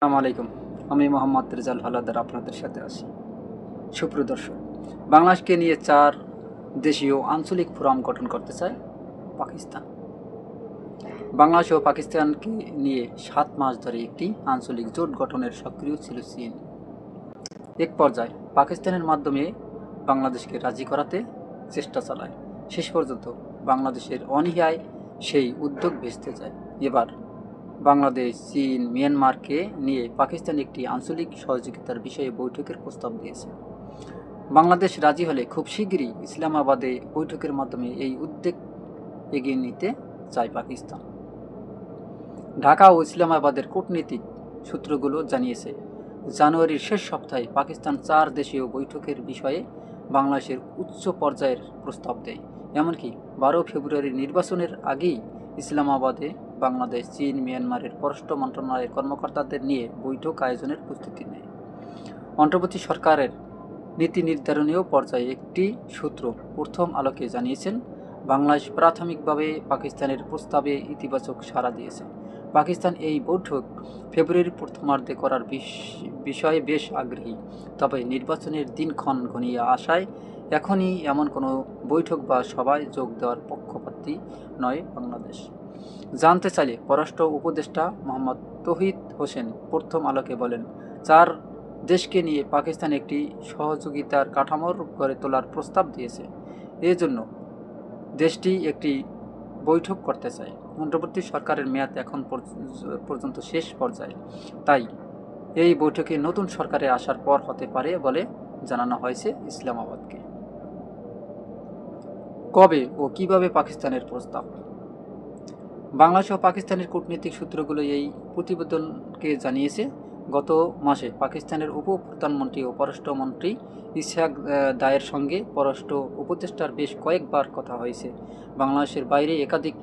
আসসালামু আলাইকুম। আমি মোহাম্মদ রেজাল হালাদার আপনাদের সাথে আছি। সুপ্রিয় দর্শক, বাংলাদেশকে নিয়ে 4 দেশীয় আঞ্চলিক ফোরাম গঠন করতে চায় পাকিস্তান। বাংলাদেশ ও পাকিস্তানকে নিয়ে 7 মাস ধরে একটি আঞ্চলিক জোট গঠনের সক্রিয় ছিল চীন। এক পর্যায়ে পাকিস্তানের মাধ্যমে বাংলাদেশকে রাজি করাতে চেষ্টা চালায়। শেষ পর্যন্ত বাংলাদেশের অনীহায় সেই উদ্যোগ ভেস্তে যায়। এবার বাংলাদেশ, চীন, মিয়ানমারকে নিয়ে পাকিস্তান একটি আঞ্চলিক সহযোগিতার বিষয়ে বৈঠকের প্রস্তাব দিয়েছে। বাংলাদেশ রাজি হলে খুব শিগগিরই ইসলামাবাদে বৈঠকের মাধ্যমে এই উদ্যোগ এগিয়ে নিতে চায় পাকিস্তান। ঢাকা ও ইসলামাবাদের কূটনীতিক সূত্রগুলো জানিয়েছে, জানুয়ারির শেষ সপ্তাহে পাকিস্তান 4 দেশীয় বৈঠকের বিষয়ে বাংলাদেশের উচ্চ পর্যায়ের প্রস্তাব দেয়। এমনকি 12 ফেব্রুয়ারির নির্বাচনের আগেই ইসলামাবাদে বাংলাদেশ, চীন, মিয়ানমারের পররাষ্ট্র মন্ত্রণালয়ের কর্মকর্তাদের নিয়ে বৈঠক আয়োজনের প্রস্তুতি নেয়। অন্তর্বর্তী সরকারের নীতি নির্ধারণীয় পর্যায়ে একটি সূত্র প্রথম আলোকে জানিয়েছেন, বাংলাদেশ প্রাথমিকভাবে পাকিস্তানের প্রস্তাবে ইতিবাচক সাড়া দিয়েছে। পাকিস্তান এই বৈঠক ফেব্রুয়ারির প্রথমার্ধে করার বিষয়ে বেশ আগ্রহী। তবে নির্বাচনের দিনক্ষণ ঘনিয়ে আসায় এখনই এমন কোনো বৈঠক বা সভায় যোগ দেওয়ার পক্ষপাতী নয় বাংলাদেশ। জানতে চাইলে পররাষ্ট্র উপদেষ্টা মোহাম্মদ তৌহিদ হোসেন প্রথম আলোকে বলেন, 4 দেশকে নিয়ে পাকিস্তান একটি সহযোগিতার কাঠামোর গড়ে তোলার প্রস্তাব দিয়েছে। এজন্য দেশটি একটি বৈঠক করতে চায়। অন্তর্বর্তী সরকারের মেয়াদ এখন পর্যন্ত শেষ পর্যায়ে, তাই এই বৈঠকে নতুন সরকারে আসার পর হতে পারে বলে জানানো হয়েছে ইসলামাবাদকে। কবে ও কিভাবে পাকিস্তানের প্রস্তাব? বাংলাদেশ ও পাকিস্তানের কূটনৈতিক সূত্রগুলো এই প্রতিবেদনকে জানিয়েছে, গত মাসে পাকিস্তানের উপ-প্রধানমন্ত্রী ও পররাষ্ট্রমন্ত্রী ইসহাক দারের সঙ্গে পররাষ্ট্র উপদেষ্টার বেশ কয়েকবার কথা হয়েছে। বাংলাদেশের বাইরে একাধিক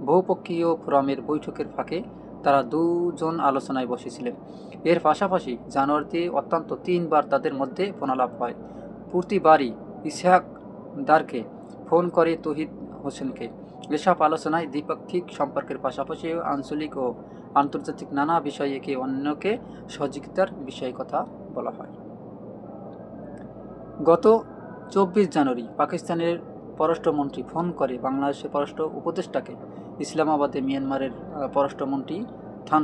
বহুপক্ষীয় ফোরামের বৈঠকের ফাঁকে তারা দুজন আলোচনায় বসেছিলেন। এর পাশাপাশি জানুয়ারিতে অত্যন্ত 3 বার তাদের মধ্যে ফোনালাপ হয়। প্রতিবারই ইসহাক দারকে ফোন করে তৌহিদ হোসেনকে। এসব আলোচনায় দ্বিপাক্ষিক সম্পর্কের পাশাপাশি আঞ্চলিক ও আন্তর্জাতিক নানা বিষয়ে একে অন্যকে সহযোগিতার বিষয়ে কথা বলা হয়। গত 24 জানুয়ারি পাকিস্তানের পররাষ্ট্রমন্ত্রী ফোন করে বাংলাদেশের পররাষ্ট্র উপদেষ্টাকে। ইসলামাবাদে মিয়ানমারের পররাষ্ট্রমন্ত্রী থান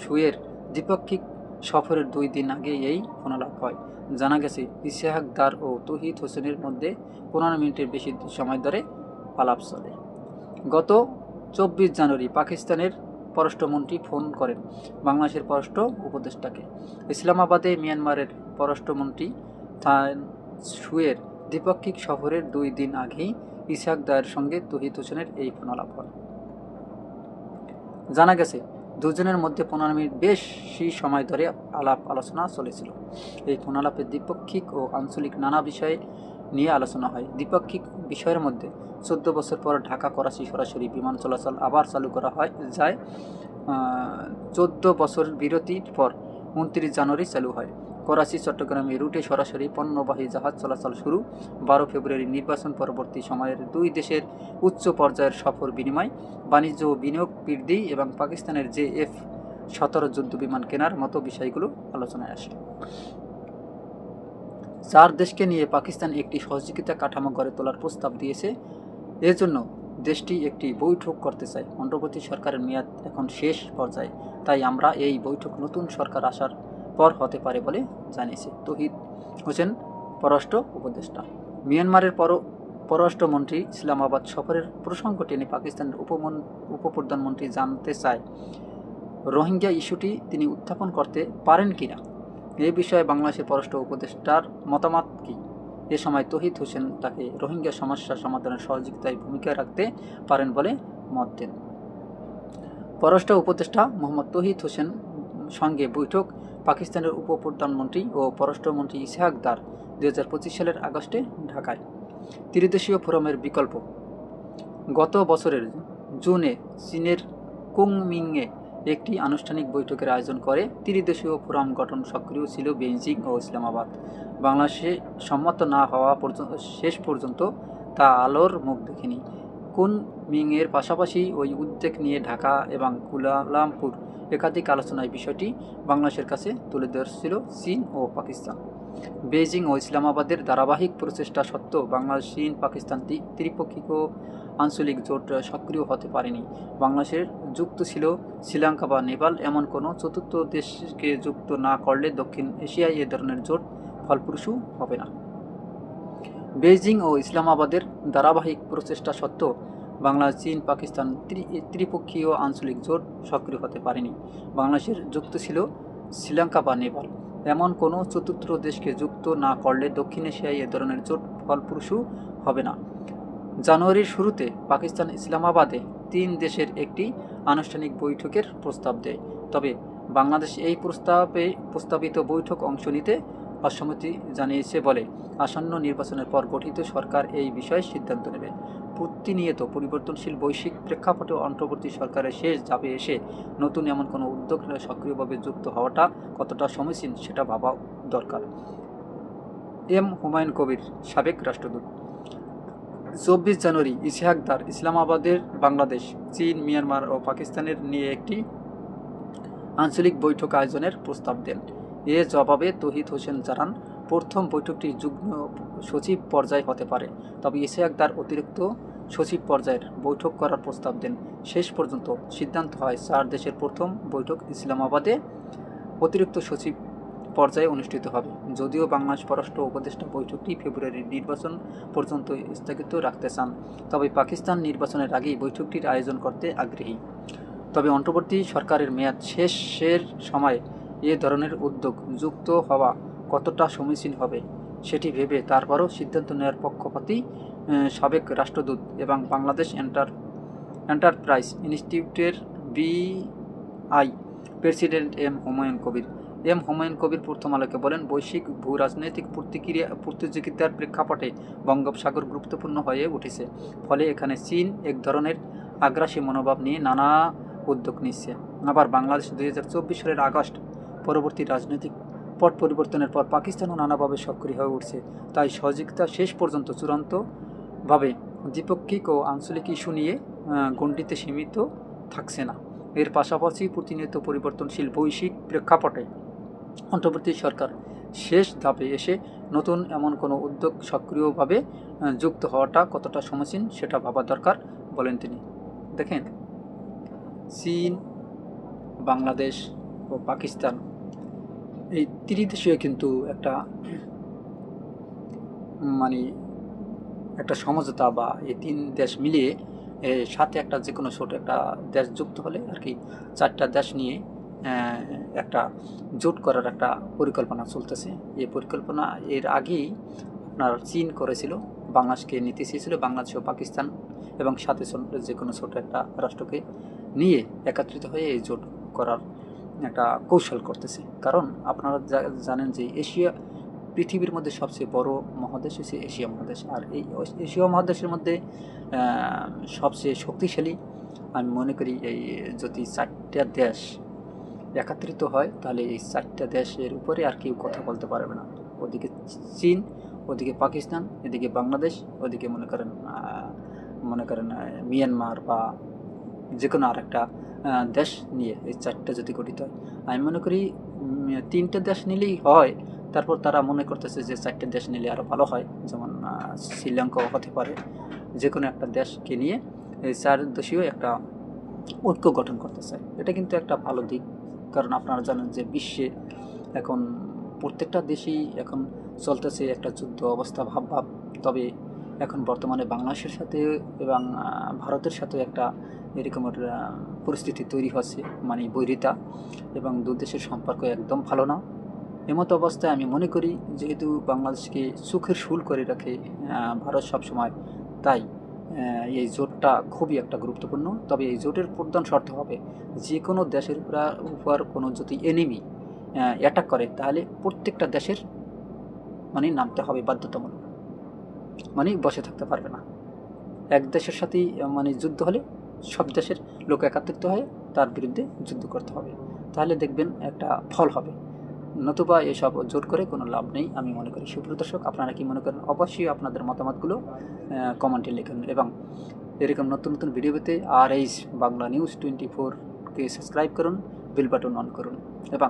সুয়ের দ্বিপাক্ষিক সফরের 2 দিন আগে এই ফোনালাপ হয়। জানা গেছে, ইসহাক দার ও তৌহিদ হোসেনের মধ্যে 15 মিনিটের বেশি সময় ধরে আলাপ চলে। গত 24 জানুয়ারি পাকিস্তানের পররাষ্ট্রমন্ত্রী ফোন করেন বাংলাদেশের পররাষ্ট্র উপদেষ্টাকে। ইসলামাবাদে মিয়ানমারের পররাষ্ট্রমন্ত্রী থান সুয়ের দ্বিপাক্ষিক সফরের 2 দিন আগেই ইসহাক দারের সঙ্গে তৌহিদ হোসেনের এই ফোনালাপ হয়। জানা গেছে, দুজনের মধ্যে 15 মিনিট বেশি সময় ধরে আলাপ আলোচনা চলেছিল। এই ফোনালাপে দ্বিপাক্ষিক ও আঞ্চলিক নানা বিষয়ে নিয়ে আলোচনা হয়। দ্বিপাক্ষিক বিষয়ের মধ্যে 14 বছর পর ঢাকা করাচি সরাসরি বিমান চলাচল আবার চালু করা যায়। 14 বছর বিরতির পর 29 জানুয়ারি চালু হয়। করাচি চট্টগ্রামে রুটে সরাসরি পণ্যবাহী জাহাজ চলাচল শুরু। 12 ফেব্রুয়ারি নির্বাচন পরবর্তী সময়ের 2 দেশের উচ্চ পর্যায়ের সফর বিনিময়, বাণিজ্য ও বিনিয়োগ বৃদ্ধি এবং পাকিস্তানের F-17 যুদ্ধবিমান কেনার মতো বিষয়গুলো আলোচনায় আসে। 4 দেশকে নিয়ে পাকিস্তান একটি সহযোগিতা কাঠামো গড়ে তোলার প্রস্তাব দিয়েছে। এজন্য দেশটি একটি বৈঠক করতে চায়। অন্তর্বর্তী সরকারের মেয়াদ এখন শেষ পর্যায়ে, তাই আমরা এই বৈঠক নতুন সরকার আসার পর হতে পারে বলে জানিয়েছে তৌহিদ হোসেন, পররাষ্ট্র উপদেষ্টা। মিয়ানমারের পররাষ্ট্রমন্ত্রী ইসলামাবাদ সফরের প্রসঙ্গ টেনে পাকিস্তানের উপপ্রধানমন্ত্রী জানতে চায়, রোহিঙ্গা ইস্যুটি তিনি উত্থাপন করতে পারেন কিনা। এ বিষয়ে বাংলাদেশের পররাষ্ট্র উপদেষ্টার মতামত কী? এ সময় তৌহিদ হোসেন তাকে রোহিঙ্গা সমস্যা সমাধানের সহযোগিতায় ভূমিকা রাখতে পারেন বলে মত দেন। পররাষ্ট্র উপদেষ্টা মোহাম্মদ তৌহিদ হোসেন সঙ্গে বৈঠক পাকিস্তানের উপপ্রধানমন্ত্রী ও পররাষ্ট্রমন্ত্রী ইসহাক দার 2025 সালের আগস্টে ঢাকায়। ত্রিদেশীয় ফোরামের বিকল্প। গত বছরের জুনে চীনের কুনমিংয়ে একটি আনুষ্ঠানিক বৈঠকের আয়োজন করে ত্রিদেশীয় ফোরাম গঠন সক্রিয় ছিল বেইজিং ও ইসলামাবাদ। বাংলাদেশে সম্মত না হওয়া শেষ পর্যন্ত তা আলোর মুখ দেখেনি। কুনমিংয়ের পাশাপাশি ওই উদ্বেগ নিয়ে ঢাকা এবং কুয়ালালামপুর একাধিক আলোচনায় বিষয়টি বাংলাদেশের কাছে তুলে ধরেছিল চীন ও পাকিস্তান। বেইজিং ও ইসলামাবাদের ধারাবাহিক প্রচেষ্টা সত্ত্বেও বাংলাদেশ, চীন, পাকিস্তান ত্রিপক্ষীয় আঞ্চলিক জোট সক্রিয় হতে পারেনি। বাংলাদেশের যুক্ত ছিল শ্রীলঙ্কা বা নেপাল। এমন কোনো চতুর্থ দেশকে যুক্ত না করলে দক্ষিণ এশিয়ায় এ ধরনের জোট ফলপ্রসূ হবে না। বেইজিং ও ইসলামাবাদের ধারাবাহিক প্রচেষ্টা সত্ত্বেও বাংলাদেশ, চীন, পাকিস্তান ত্রিপক্ষীয় আঞ্চলিক জোট সক্রিয় হতে পারেনি। বাংলাদেশের যুক্ত ছিল শ্রীলঙ্কা বা নেপাল। এমন কোনো চতুর্থ দেশকে যুক্ত না করলে দক্ষিণ এশিয়ায় এ ধরনের জোট ফলপ্রসূ হবে না। জানুয়ারির শুরুতে পাকিস্তান ইসলামাবাদে 3 দেশের একটি আনুষ্ঠানিক বৈঠকের প্রস্তাব দেয়। তবে বাংলাদেশ এই প্রস্তাবিত বৈঠক অংশ নিতে অসম্মতি জানিয়েছে বলে আসন্ন নির্বাচনের পর গঠিত সরকার এই বিষয়ে সিদ্ধান্ত নেবে। প্রতিনিয়ত পরিবর্তনশীল বৈশ্বিক প্রেক্ষাপটে অন্তর্বর্তী সরকারের শেষ ধাপে এসে নতুন এমন কোনো উদ্যোগ সক্রিয়ভাবে যুক্ত হওয়াটা কতটা সমীচীন সেটা ভাবা দরকার। এম হুমায়ুন কবির, সাবেক রাষ্ট্রদূত। 24 জানুয়ারি ইসহাক দার ইসলামাবাদের বাংলাদেশ, চীন, মিয়ানমার ও পাকিস্তানের নিয়ে একটি আঞ্চলিক বৈঠক আয়োজনের প্রস্তাব দেন। এ জবাবে তৌহিদ হোসেন জানান, প্রথম বৈঠকটি যুগ্ম সচিব পর্যায়ে হতে পারে। তবে ইসহাক দার অতিরিক্ত সচিব পর্যায়ের বৈঠক করার প্রস্তাব দেন। শেষ পর্যন্ত সিদ্ধান্ত হয় 4 দেশের প্রথম বৈঠক ইসলামাবাদে অতিরিক্ত সচিব পর্যায়ে অনুষ্ঠিত হবে। যদিও বাংলাদেশ পররাষ্ট্র উপদেষ্টা বৈঠকটি ফেব্রুয়ারির নির্বাচন পর্যন্ত স্থগিত রাখতে চান, তবে পাকিস্তান নির্বাচনের আগেই বৈঠকটির আয়োজন করতে আগ্রহী। তবে অন্তর্বর্তী সরকারের মেয়াদ শেষের সময় এ ধরনের উদ্যোগ যুক্ত হওয়া কতটা সমীচীন হবে সেটি ভেবে তারপরও সিদ্ধান্ত নেওয়ার পক্ষপাতী সাবেক রাষ্ট্রদূত এবং বাংলাদেশ এন্টারপ্রাইজ ইনস্টিটিউটের বিআই president M Humayun Kabir. M Humayun Kabir প্রথম আলোকে বলেন, বৈশ্বিক ভূ রাজনৈতিক প্রতিযোগিতার প্রেক্ষাপটে বঙ্গোপসাগর গুরুত্বপূর্ণ হয়ে উঠেছে। ফলে এখানে চীন এক ধরনের আগ্রাসী মনোভাব নিয়ে নানা উদ্যোগ নিচ্ছে। আবার বাংলাদেশ 2024 সালের আগস্ট পরবর্তী রাজনৈতিক পট পরিবর্তনের পর পাকিস্তানও নানাভাবে সক্রিয় হয়ে উঠছে। তাই সহযোগিতা শেষ পর্যন্ত চূড়ান্তভাবে দ্বিপক্ষিক ও আঞ্চলিক ইস্যু নিয়ে গণ্ডিতে সীমিত থাকছে না। এর পাশাপাশি প্রতিনিয়ত পরিবর্তনশীল বৈশ্বিক প্রেক্ষাপটে অন্তর্বর্তী সরকার শেষ ধাপে এসে নতুন এমন কোনো উদ্যোগ সক্রিয়ভাবে যুক্ত হওয়াটা কতটা সমীচীন সেটা ভাবা দরকার বলেন তিনি। দেখেন, চীন, বাংলাদেশ ও পাকিস্তান এই ত্রিদেশীয় কিন্তু একটা একটা সমঝোতা বা এই 3 দেশ মিলিয়ে সাথে একটা যে কোনো ছোট একটা দেশ যুক্ত হলে আর কি 4টা দেশ নিয়ে একটা জোট করার একটা পরিকল্পনা চলতেছে। এই পরিকল্পনা এর আগেই আপনার চীন করেছিল, বাংলাদেশকে নিতে চেয়েছিল, বাংলাদেশ ও পাকিস্তান এবং সাথে যে কোনো ছোট একটা রাষ্ট্রকে নিয়ে একত্রিত হয়ে এই জোট করার একটা কৌশল করতেছে। কারণ আপনারা জানেন যে পৃথিবীর মধ্যে সবচেয়ে বড় মহাদেশ হচ্ছে এশিয়া মহাদেশ। আর এই এশিয়া মহাদেশের মধ্যে সবচেয়ে শক্তিশালী আমি মনে করি এই যদি 4টা দেশ একত্রিত হয় তাহলে এই 4টা দেশের উপরে আর কেউ কথা বলতে পারবে না। ওদিকে চীন, ওদিকে পাকিস্তান, এদিকে বাংলাদেশ, ওদিকে মনে করেন মিয়ানমার বা যে কোনো আর একটা দেশ নিয়ে এই 4টা যদি গঠিত হয়, আমি মনে করি 3টে দেশ নিলেই হয়। তারপর তারা মনে করতেছে যে 4টে দেশ নিলে আরও ভালো হয়, যেমন শ্রীলঙ্কাও হতে পারে। যে কোনো একটা দেশকে নিয়ে এই 4 দেশীয় একটা ঐক্য গঠন করতে চায়। এটা কিন্তু একটা ভালো দিক, কারণ আপনারা জানেন যে বিশ্বে এখন প্রত্যেকটা দেশেই এখন চলতেছে একটা যুদ্ধ অবস্থা ভাব। তবে এখন বর্তমানে বাংলাদেশের সাথে এবং ভারতের সাথে একটা এরকমের পরিস্থিতি তৈরি হচ্ছে, বৈরিতা, এবং 2 দেশের সম্পর্ক একদম ভালো না। এমতো অবস্থায় আমি মনে করি যেহেতু বাংলাদেশকে সুখের শুল করে রাখে ভারত সবসময়, তাই এই জোটটা খুবই একটা গুরুত্বপূর্ণ। তবে এই জোটের প্রধান শর্ত হবে যে কোনো দেশের উপর কোনো যদি এনিমি অ্যাটাক করে তাহলে প্রত্যেকটা দেশের নামতে হবে বাধ্যতামূলক, বসে থাকতে পারবে না। এক দেশের সাথেই যুদ্ধ হলে সব দেশের লোক একত্রিত হয়ে তার বিরুদ্ধে যুদ্ধ করতে হবে, তাহলে দেখবেন একটা ফল হবে। নতুবা এসব জোট করে কোনো লাভ নেই আমি মনে করি। সুপ্রিয় দর্শক, আপনারা কি মনে করেন? অবশ্যই আপনাদের মতামতগুলো কমেন্টে লিখুন এবং এরকম নতুন নতুন ভিডিও পেতে RH বাংলা নিউজ 24-কে সাবস্ক্রাইব করুন, বেল বাটন অন করুন এবং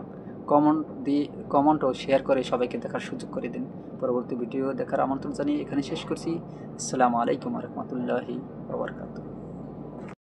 কমেন্ট ও শেয়ার করে সবাইকে দেখার সুযোগ করে দিন। পরবর্তী ভিডিও দেখার আমন্ত্রণ জানিয়ে এখানে শেষ করছি। আসসালামু আলাইকুম ওয়া রাহমাতুল্লাহি ওয়া বারাকাতুহু।